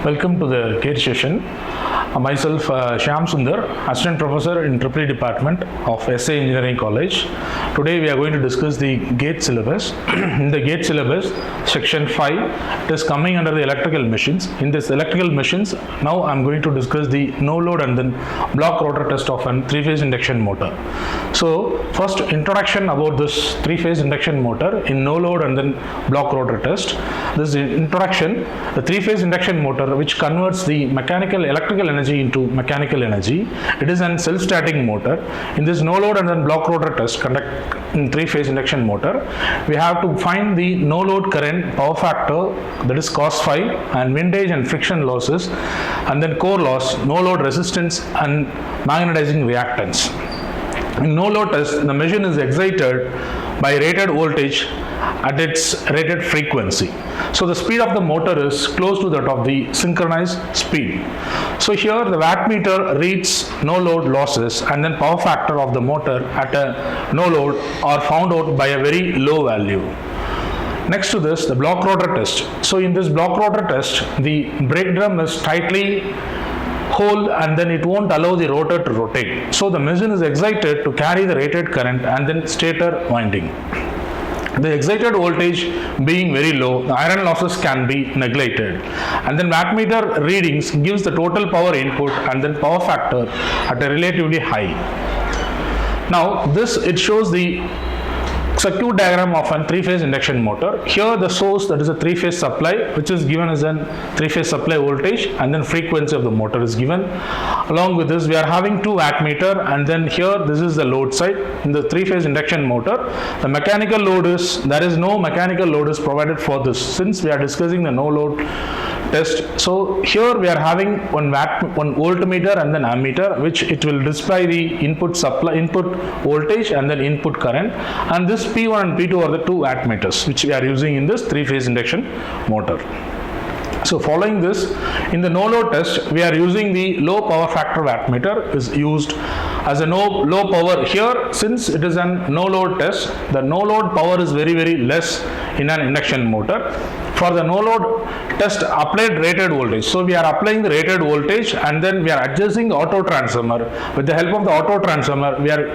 Welcome to the GATE session. Myself Shyam Sundar, Assistant Professor in EEE Department of SA Engineering College. Today we are going to discuss the GATE syllabus. In the GATE syllabus, section 5, it is coming under the electrical machines. In this electrical machines, now I am going to discuss the no load and then block rotor test of an 3-phase induction motor. So first introduction about this 3-phase induction motor in no load and then block rotor test. This introduction, the 3-phase induction motor which converts the electrical energy into mechanical energy. It is an self-static motor. In this no load and then block rotor test conduct in 3-phase induction motor, we have to find the no load current, power factor, that is cos phi, and windage and friction losses, and then core loss, no load resistance and magnetizing reactance. In no load test, the machine is excited by rated voltage at its rated frequency. So the speed of the motor is close to that of the synchronized speed. So here the wattmeter reads no load losses and then power factor of the motor at a no load are found out by a very low value. Next to this, the block rotor test. So in this block rotor test, the brake drum is tightly hole and then it won't allow the rotor to rotate. So the machine is excited to carry the rated current and then stator winding. The excited voltage being very low, the iron losses can be neglected, and then wattmeter readings gives the total power input and then power factor at a relatively high. Now this, it shows the circuit diagram of a 3-phase induction motor. Here the source, that is a 3-phase supply, which is given as a 3-phase supply voltage, and then frequency of the motor is given. Along with this, we are having 2 wattmeter, and then here this is the load side. In the 3-phase induction motor, the mechanical load is, there is no mechanical load is provided for this, since we are discussing the no load test. So here we are having one voltmeter and then ammeter, which it will display the input voltage and then input current, and this P1 and P2 are the 2 wattmeters which we are using in this 3-phase induction motor. So following this, in the no load test, we are using the low power factor wattmeter is used as a low power. Here, since it is a no load test, the no load power is very less in an induction motor. For the no load test, applied rated voltage. So we are applying the rated voltage and then we are adjusting the auto transformer. With the help of the auto transformer, we are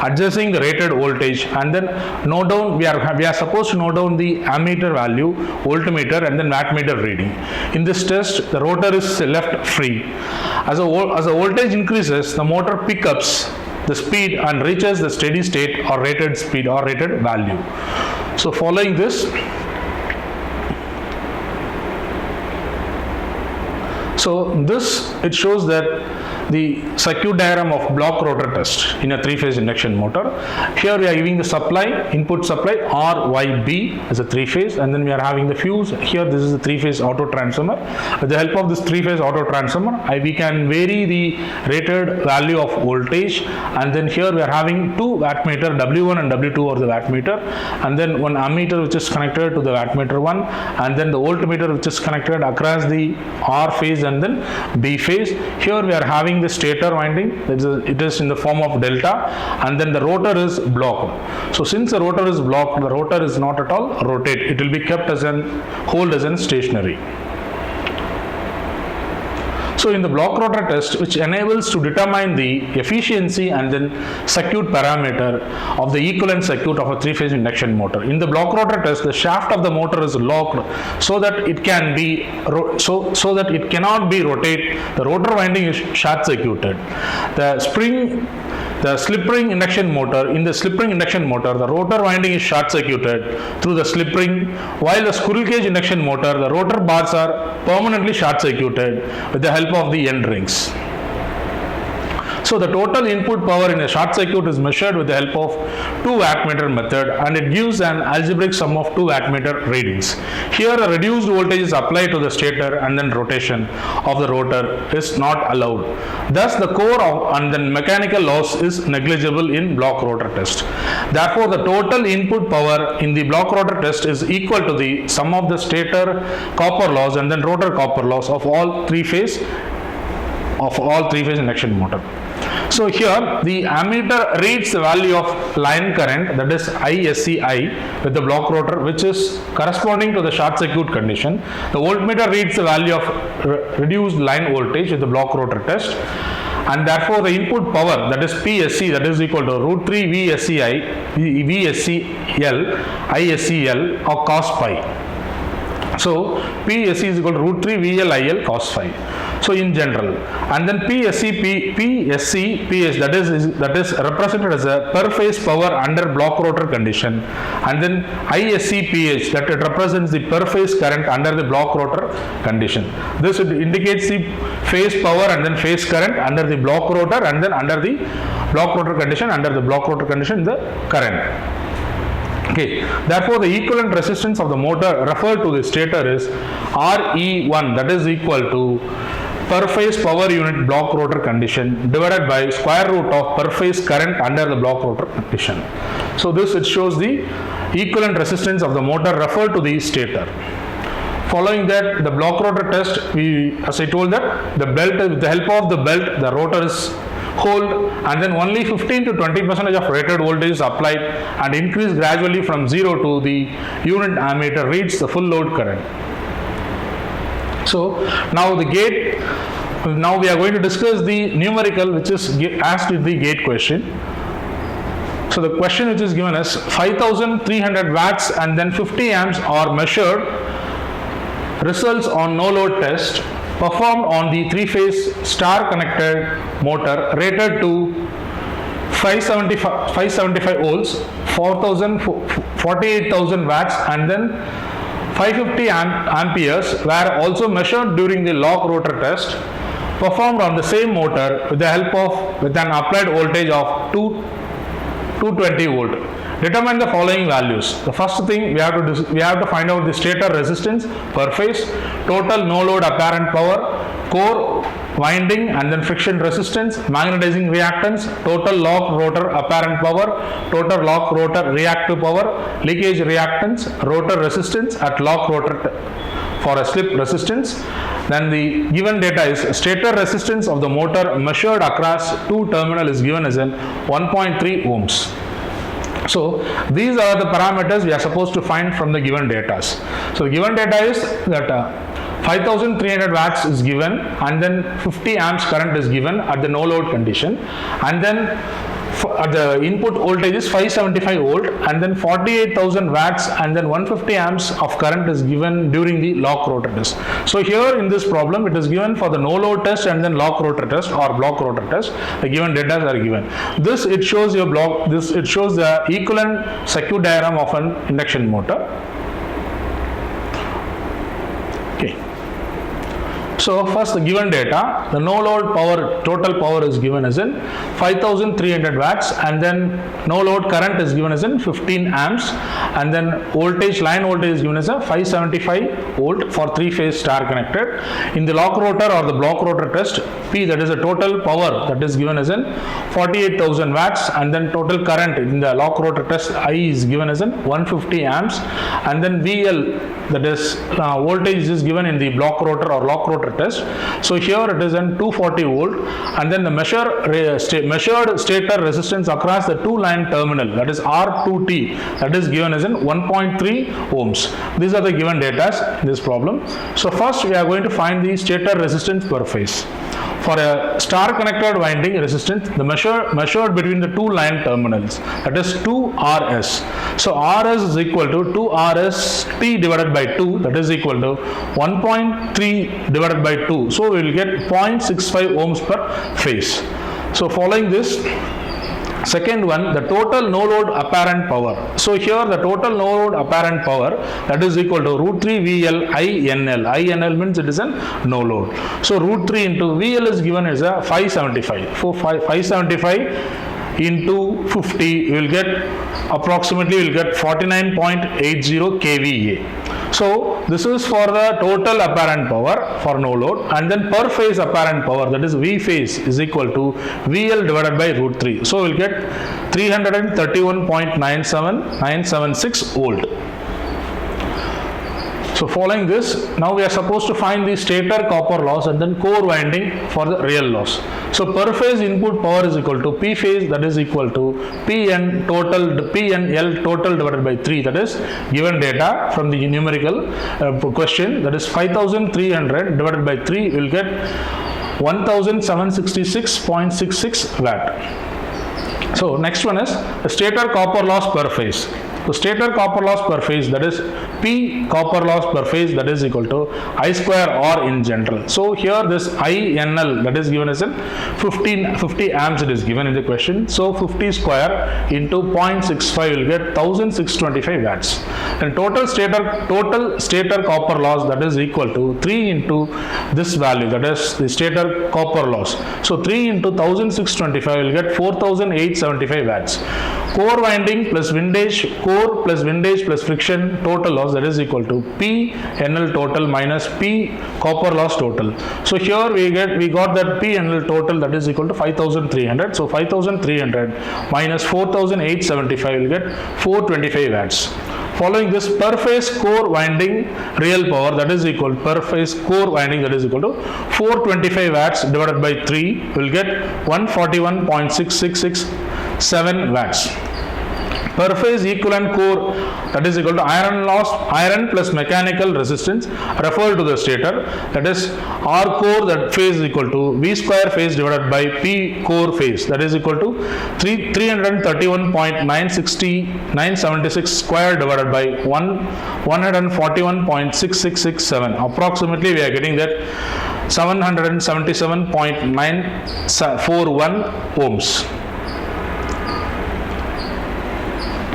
adjusting the rated voltage and then note down, we are supposed to note down the ammeter value, voltmeter and then wattmeter reading. In this test, the rotor is left free. As the voltage increases, the motor picks up the speed and reaches the steady state or rated speed or rated value. So following this, it shows that the circuit diagram of block rotor test in a 3-phase induction motor. Here we are giving the supply, input supply RYB as a 3-phase, and then we are having the fuse. Here this is the 3-phase auto transformer. With the help of this 3-phase auto transformer, we can vary the rated value of voltage, and then here we are having 2 wattmeter, W1 and W2 are the wattmeter, and then one ammeter which is connected to the wattmeter 1, and then the voltmeter which is connected across the R phase and then B phase. Here we are having the stator winding, it is in the form of delta, and then the rotor is blocked. So since the rotor is blocked, the rotor is not at all rotate, it will be kept as hold as stationary. So in the block rotor test, which enables to determine the efficiency and then circuit parameter of the equivalent circuit of a 3-phase induction motor. In the block rotor test, the shaft of the motor is locked so that it can be so that it cannot be rotated. The rotor winding is short circuited. The slip ring induction motor, in the slip ring induction motor, the rotor winding is short circuited through the slip ring, while the squirrel cage induction motor, the rotor bars are permanently short circuited with the help of the end rings. So the total input power in a short circuit is measured with the help of 2 wattmeter method, and it gives an algebraic sum of 2 wattmeter readings. Here a reduced voltage is applied to the stator and then rotation of the rotor is not allowed. Thus the core and then mechanical loss is negligible in block rotor test. Therefore the total input power in the block rotor test is equal to the sum of the stator copper loss and then rotor copper loss of all 3-phase induction motor. So here the ammeter reads the value of line current, that is ISCI, with the block rotor, which is corresponding to the short circuit condition. The voltmeter reads the value of reduced line voltage with the block rotor test, and therefore the input power, that is PSC, that is equal to root 3 VSCI, VSCL, ISCL or cos pi. So PSC is equal to root 3 VLIL cos phi. So in general, and then PSC, PS, that is represented as a per phase power under block rotor condition, and then ISC PH, that it represents the per phase current under the block rotor condition. This indicates the phase power and then phase current under the block rotor, and then under the block rotor condition, the current. Okay, therefore the equivalent resistance of the motor referred to the stator is RE1, that is equal to per phase power unit block rotor condition divided by square root of per phase current under the block rotor condition. So this, it shows the equivalent resistance of the motor referred to the stator. Following that, the block rotor test, as I told that the belt, with the help of the belt, the rotor is hold, and then only 15 to 20% of rated voltage is applied and increase gradually from 0 to the unit ammeter reads the full load current. So now the gate, now we are going to discuss the numerical which is asked in the gate question. So the question which is given is 5300 watts and then 50 amps are measured, results on no load test performed on the 3-phase star connected motor rated to 575 volts, 48,000 watts and then 550 amperes were also measured during the lock rotor test performed on the same motor with the help of an applied voltage of 220 volt. Determine the following values. The first thing we have to find out the stator resistance per phase, total no load apparent power, core winding and then friction resistance, magnetizing reactance, total lock rotor apparent power, total lock rotor reactive power, leakage reactance, rotor resistance at lock rotor for a slip resistance. Then the given data is stator resistance of the motor measured across two terminals is given as in 1.3 ohms. So these are the parameters we are supposed to find from the given data. So the given data is that 5300 watts is given and then 50 amps current is given at the no load condition, and then the input voltage is 575 volt and then 48,000 watts and then 150 amps of current is given during the lock rotor test. So here in this problem it is given for the no load test and then lock rotor test or block rotor test. The given data are given. This it shows your block. This it shows the equivalent circuit diagram of an induction motor. Okay. So first the given data, the no load power, total power is given as in 5300 watts and then no load current is given as in 15 amps and then voltage, line voltage is given as a 575 volt for 3-phase star connected. In the lock rotor or the block rotor test, P, that is the total power, that is given as in 48,000 watts and then total current in the lock rotor test I is given as in 150 amps and then VL, that is voltage is given in the block rotor or lock rotor test. So here it is in 240 volt and then the measured stator resistance across the two line terminal, that is R2T, that is given as in 1.3 ohms. These are the given data in this problem. So first we are going to find the stator resistance per phase. For a star connected winding resistance, the measured between the two line terminals, that is 2RS. So RS is equal to 2RST divided by 2, that is equal to 1.3 divided by 2. So we will get 0.65 ohms per phase. So following this, second one, the total no load apparent power. So here the total no load apparent power, that is equal to root 3 VL INL. INL means it is a no load. So root 3 into VL is given as a 575. So 575 into 50, you will get approximately 49.80 kVA. So this is for the total apparent power for no load, and then per phase apparent power, that is V phase, is equal to VL divided by root 3. So we'll get 331.976 volt. So following this, now we are supposed to find the stator copper loss and then core winding for the real loss. So per phase input power is equal to P phase, that is equal to PNL total divided by 3, that is given data from the numerical question, that is 5300 divided by 3 will get 1766.66 watt. So next one is the stator copper loss per phase. So stator copper loss per phase, that is P copper loss per phase, that is equal to I square R in general. So here this INL, that is given as in 50 amps, it is given in the question. So 50 square into 0.65 will get 1625 watts. And total stator copper loss, that is equal to 3 into this value, that is the stator copper loss. So 3 into 1625 will get 4875 watts. Core winding plus windage, core plus windage plus friction total loss, that is equal to P NL total minus P copper loss total. So here we got that P NL total, that is equal to 5300. So 5300 minus 4875 will get 425 watts. Following this, per phase core winding real power, that is equal to per phase core winding, that is equal to 425 watts divided by 3 will get 141.6667 watts. Per phase equivalent core, that is equal to iron plus mechanical resistance referred to the stator, that is R core, that phase is equal to V square phase divided by P core phase, that is equal to 331.976 square divided by 141.6667. Approximately we are getting that 777.941 ohms.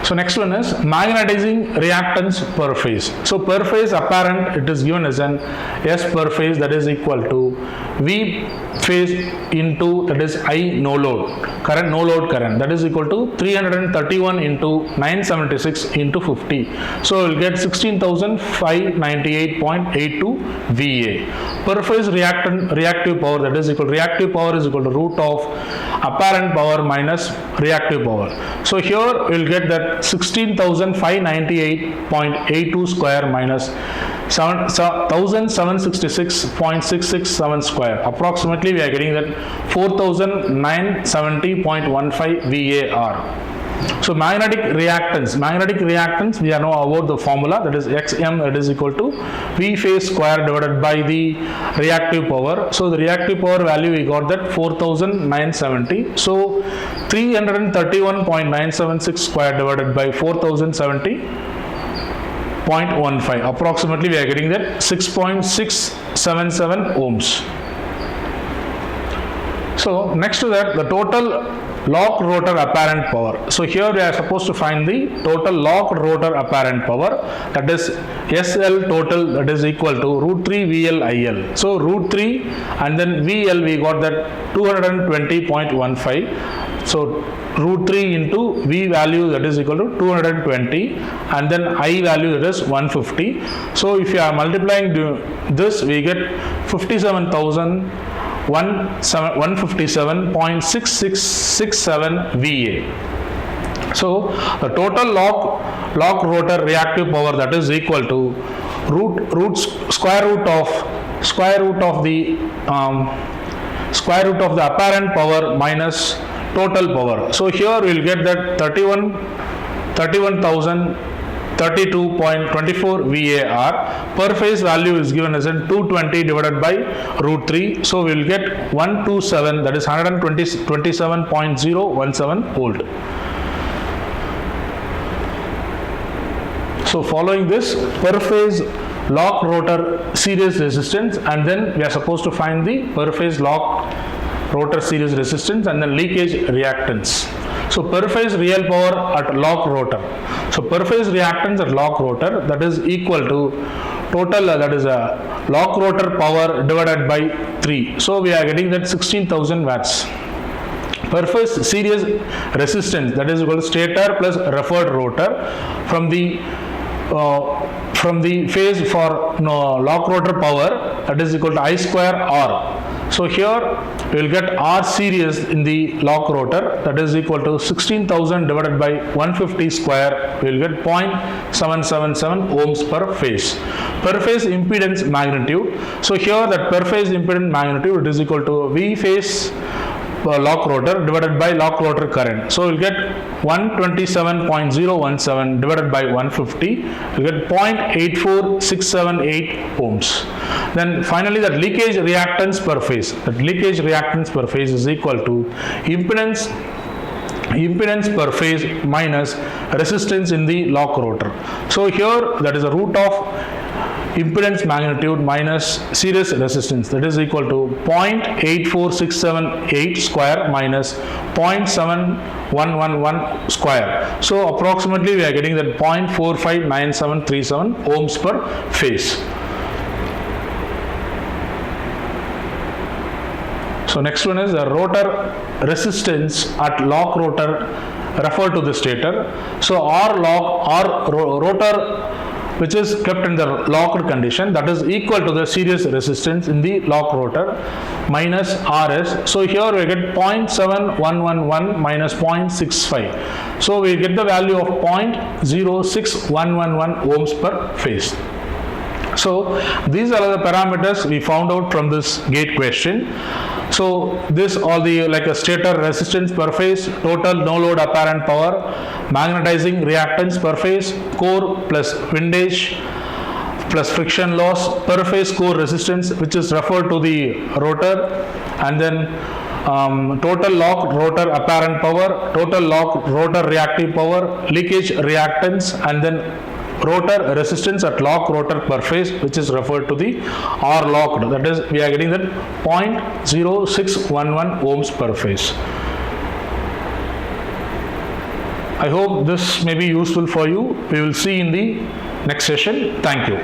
So next one is magnetizing reactance per phase. So per phase apparent, it is given as an S per phase, that is equal to V phase into, that is I no load current, that is equal to 331 into 976 into 50. So we'll get 16,598.82 VA. Per phase reactive power, that is equal to reactive power is equal to root of apparent power minus reactive power. So here we'll get that 16,598.82 square minus 1766.667 square. Approximately we are getting that 4,970.15 VAR. So magnetic reactance, we are know about the formula, that is XM, that is equal to V phase square divided by the reactive power. So the reactive power value we got that 4,970. So 331.976 square divided by 4,070.15. Approximately we are getting that 6.677 ohms. So next to that, the total locked rotor apparent power. So here we are supposed to find the total locked rotor apparent power, that is SL total, that is equal to root 3 VL IL. So root 3 and then VL we got that 220.15. So root 3 into V value, that is equal to 220 and then I value, that is 150. So if you are multiplying this, we get 157.6667 VA. So the total lock rotor reactive power, that is equal to square root of the apparent power minus total power. So here we will get that 31,032.24 VAR. Per phase value is given as in 220 divided by root 3. So we will get 127, that is 127.017 volt. So following this, per phase lock rotor series resistance, and then we are supposed to find the per phase lock rotor series resistance and then leakage reactance. So per phase real power at lock rotor. So per phase reactance at lock rotor, that is equal to total, that is a lock rotor power divided by 3. So we are getting that 16,000 watts. Per phase series resistance, that is equal to stator plus referred rotor from the phase for lock rotor power, that is equal to I square R. So here we will get R series in the lock rotor, that is equal to 16,000 divided by 150 square, we will get 0.777 ohms per phase. Per phase impedance magnitude, so here that per phase impedance magnitude is equal to V phase lock rotor divided by lock rotor current. So we'll get 127.017 divided by 150, we'll get 0.84678 ohms. Then finally that leakage reactance per phase, is equal to impedance per phase minus resistance in the lock rotor. So here that is the root of impedance magnitude minus series resistance, that is equal to 0.84678 square minus 0.7111 square. So approximately we are getting that 0.459737 ohms per phase. So next one is the rotor resistance at lock rotor referred to the stator. So our rotor which is kept in the locked condition, that is equal to the series resistance in the lock rotor minus RS. So here we get 0.7111 minus 0.65. So we get the value of 0.06111 ohms per phase. So these are the parameters we found out from this gate question. So this all the like a stator resistance per phase, total no load apparent power, magnetizing reactance per phase, core plus windage plus friction loss, per phase core resistance which is referred to the rotor, and then total lock rotor apparent power, total lock rotor reactive power, leakage reactance, and then rotor resistance at lock rotor per phase which is referred to the R locked, that is we are getting that 0.0611 ohms per phase. I hope this may be useful for you. We will see in the next session. Thank you.